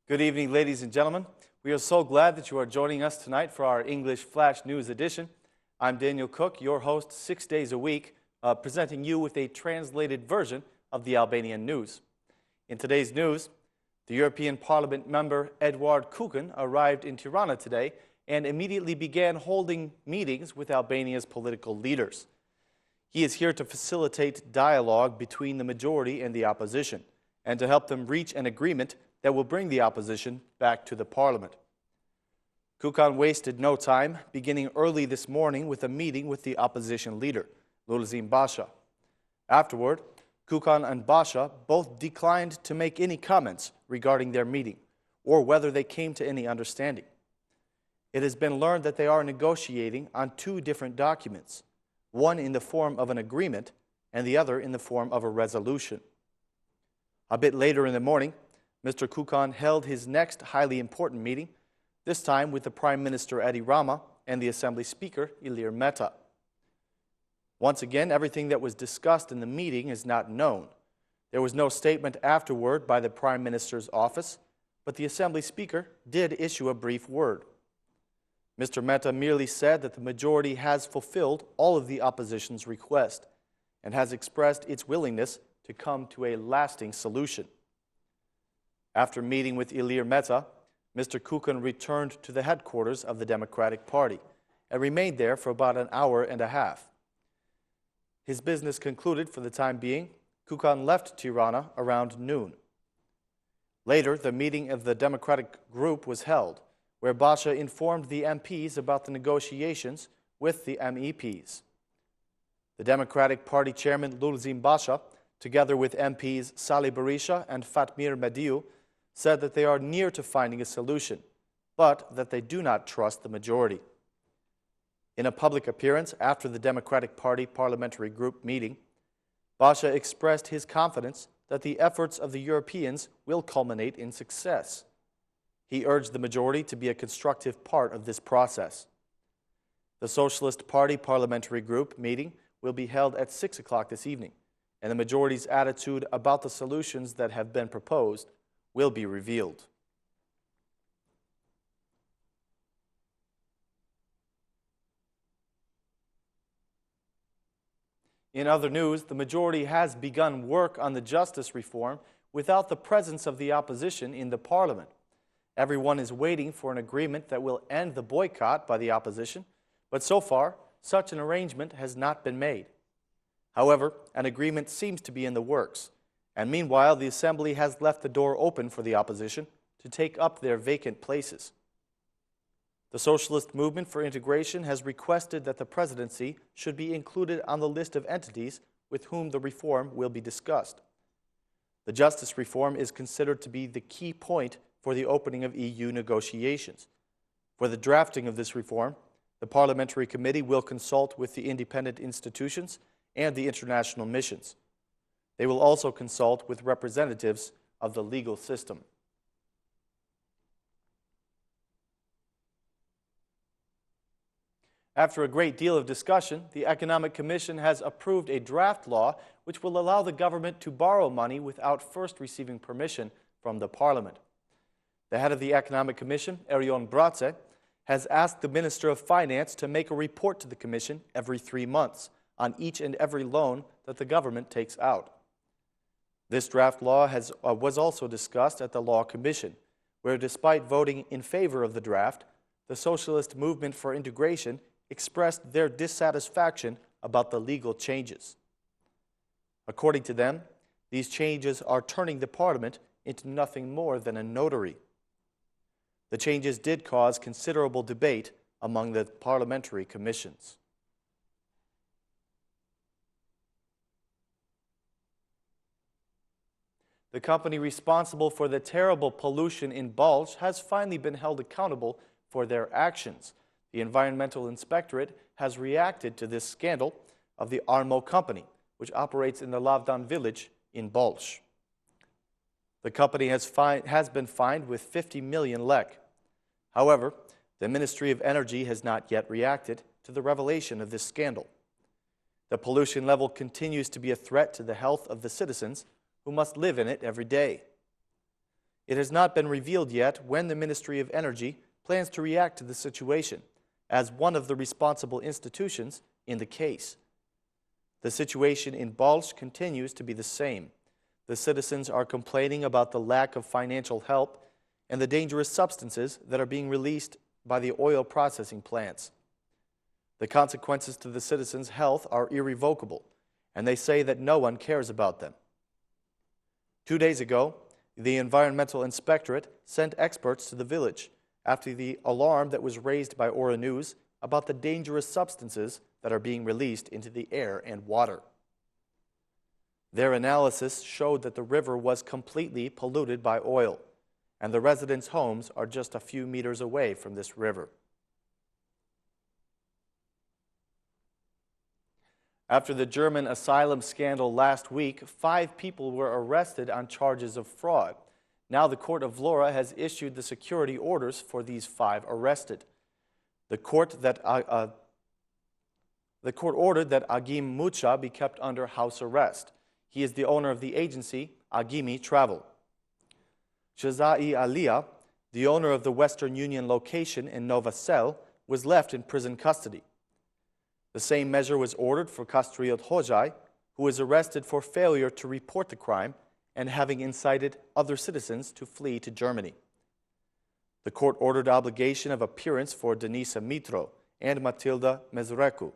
Good evening, ladies and gentlemen. We are so glad that you are joining us tonight for our English Flash News edition. I'm Daniel Cook, your host 6 days a week, presenting you with a translated version of the Albanian news. In today's news, the European Parliament member Eduard Kukan arrived in Tirana today and immediately began holding meetings with Albania's political leaders. He is here to facilitate dialogue between the majority and the opposition, and to help them reach an agreement that will bring the opposition back to the parliament. Kukan wasted no time, beginning early this morning with a meeting with the opposition leader, Lulzim Basha. Afterward, Kukan and Basha both declined to make any comments regarding their meeting or whether they came to any understanding. It has been learned that they are negotiating on two different documents, one in the form of an agreement and the other in the form of a resolution. A bit later in the morning, Mr. Kukan held his next highly important meeting, this time with the Prime Minister Edi Rama and the Assembly Speaker Ilir Meta. Once again, everything that was discussed in the meeting is not known. There was no statement afterward by the Prime Minister's office, but the Assembly Speaker did issue a brief word. Mr. Meta merely said that the majority has fulfilled all of the opposition's request and has expressed its willingness to come to a lasting solution. After meeting with Ilir Meta, Mr. Kukan returned to the headquarters of the Democratic Party and remained there for about an hour and a half. His business concluded for the time being, Kukan left Tirana around noon. Later, the meeting of the Democratic Group was held, where Basha informed the MPs about the negotiations with the MEPs. The Democratic Party chairman Lulzim Basha, together with MPs Salih Berisha and Fatmir Mediu, said that they are near to finding a solution, but that they do not trust the majority. In a public appearance after the Democratic Party Parliamentary Group meeting, Basha expressed his confidence that the efforts of the Europeans will culminate in success. He urged the majority to be a constructive part of this process. The Socialist Party Parliamentary Group meeting will be held at 6 o'clock this evening, and the majority's attitude about the solutions that have been proposed will be revealed. In other news, the majority has begun work on the justice reform without the presence of the opposition in the parliament. Everyone is waiting for an agreement that will end the boycott by the opposition, but so far, such an arrangement has not been made. However, an agreement seems to be in the works, and meanwhile, the Assembly has left the door open for the opposition to take up their vacant places. The Socialist Movement for Integration has requested that the presidency should be included on the list of entities with whom the reform will be discussed. The justice reform is considered to be the key point for the opening of EU negotiations. For the drafting of this reform, the Parliamentary Committee will consult with the independent institutions and the international missions. They will also consult with representatives of the legal system. After a great deal of discussion, the Economic Commission has approved a draft law which will allow the government to borrow money without first receiving permission from the Parliament. The head of the Economic Commission, Erion Bratze, has asked the Minister of Finance to make a report to the Commission every 3 months on each and every loan that the government takes out. This draft law was also discussed at the Law Commission, where despite voting in favor of the draft, the Socialist Movement for Integration expressed their dissatisfaction about the legal changes. According to them, these changes are turning the Parliament into nothing more than a notary. The changes did cause considerable debate among the parliamentary commissions. The company responsible for the terrible pollution in Balch has finally been held accountable for their actions. The Environmental Inspectorate has reacted to this scandal of the Armo company, which operates in the Lavdan village in Balch. The company has been fined with 50 million lek. However, the Ministry of Energy has not yet reacted to the revelation of this scandal. The pollution level continues to be a threat to the health of the citizens who must live in it every day. It has not been revealed yet when the Ministry of Energy plans to react to the situation as one of the responsible institutions in the case. The situation in Balch continues to be the same. The citizens are complaining about the lack of financial help and the dangerous substances that are being released by the oil processing plants. The consequences to the citizens' health are irrevocable, and they say that no one cares about them. 2 days ago, the Environmental Inspectorate sent experts to the village after the alarm that was raised by Ora News about the dangerous substances that are being released into the air and water. Their analysis showed that the river was completely polluted by oil, and the residents' homes are just a few meters away from this river. After the German asylum scandal last week, 5 people were arrested on charges of fraud. Now the court of Vlora has issued the security orders for these 5 arrested. The court ordered that Agim Mucha be kept under house arrest. He is the owner of the agency Agimi Travel. Shazai Aliyah, the owner of the Western Union location in Nova Sel, was left in prison custody. The same measure was ordered for Kastriot Hojai, who was arrested for failure to report the crime and having incited other citizens to flee to Germany. The court ordered obligation of appearance for Denisa Mitro and Matilda Mezreku,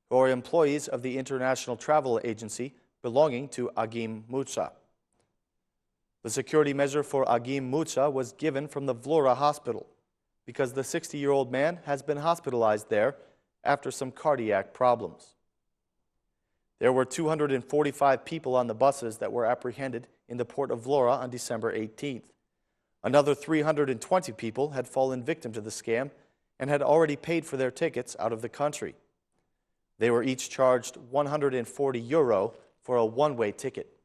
who are employees of the International Travel Agency belonging to Agim Mucha. The security measure for Agim Mucha was given from the Vlora hospital because the 60-year-old man has been hospitalized there after some cardiac problems. There were 245 people on the buses that were apprehended in the port of Vlora on December 18th. Another 320 people had fallen victim to the scam and had already paid for their tickets out of the country. They were each charged €140 for a one-way ticket.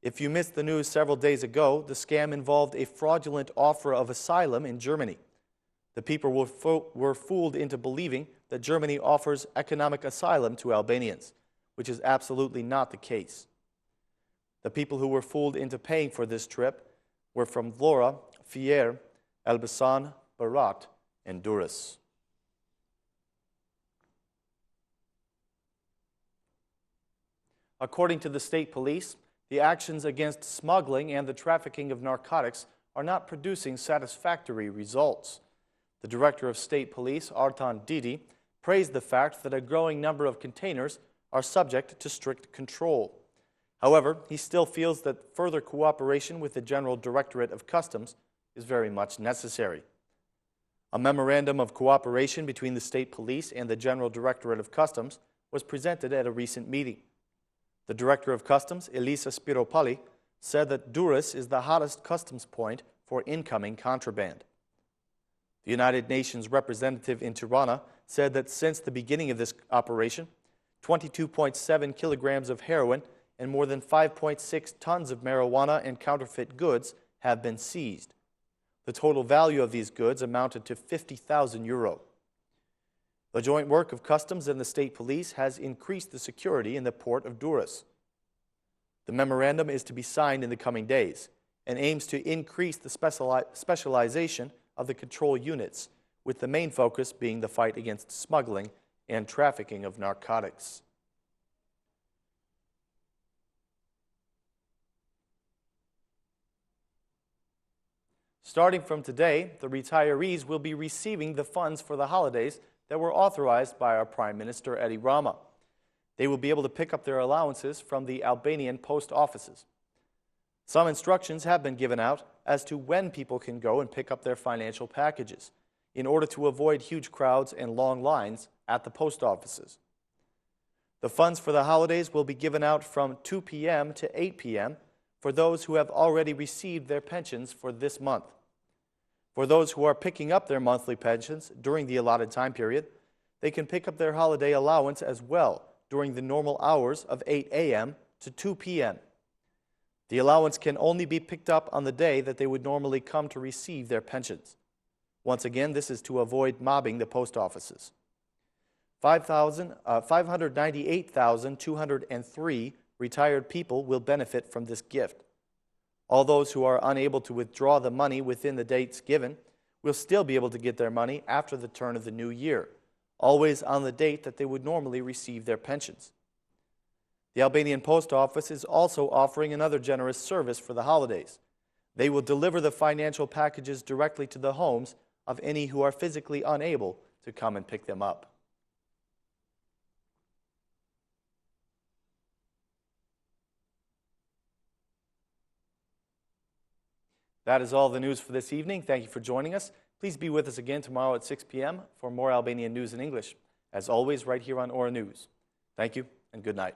If you missed the news several days ago, the scam involved a fraudulent offer of asylum in Germany. The people were fooled into believing that Germany offers economic asylum to Albanians, which is absolutely not the case. The people who were fooled into paying for this trip were from Vlora, Fier, Elbasan, Berat, and Durrës. According to the state police, the actions against smuggling and the trafficking of narcotics are not producing satisfactory results. The director of state police, Artan Didi, praised the fact that a growing number of containers are subject to strict control. However, he still feels that further cooperation with the General Directorate of Customs is very much necessary. A memorandum of cooperation between the state police and the General Directorate of Customs was presented at a recent meeting. The Director of Customs, Elisa Spiropali, said that Durrës is the hottest customs point for incoming contraband. The United Nations representative in Tirana said that since the beginning of this operation, 22.7 kilograms of heroin and more than 5.6 tons of marijuana and counterfeit goods have been seized. The total value of these goods amounted to €50,000. The joint work of Customs and the State Police has increased the security in the port of Durrës. The memorandum is to be signed in the coming days and aims to increase the specialization of the control units, with the main focus being the fight against smuggling and trafficking of narcotics. Starting from today, the retirees will be receiving the funds for the holidays that were authorized by our Prime Minister, Edi Rama. They will be able to pick up their allowances from the Albanian post offices. Some instructions have been given out as to when people can go and pick up their financial packages in order to avoid huge crowds and long lines at the post offices. The funds for the holidays will be given out from 2 p.m. to 8 p.m. for those who have already received their pensions for this month. For those who are picking up their monthly pensions during the allotted time period, they can pick up their holiday allowance as well during the normal hours of 8 a.m. to 2 p.m. The allowance can only be picked up on the day that they would normally come to receive their pensions. Once again, this is to avoid mobbing the post offices. 598,203 retired people will benefit from this gift. All those who are unable to withdraw the money within the dates given will still be able to get their money after the turn of the new year, always on the date that they would normally receive their pensions. The Albanian Post Office is also offering another generous service for the holidays. They will deliver the financial packages directly to the homes of any who are physically unable to come and pick them up. That is all the news for this evening. Thank you for joining us. Please be with us again tomorrow at 6 p.m. for more Albanian news in English, as always right here on Ora News. Thank you and good night.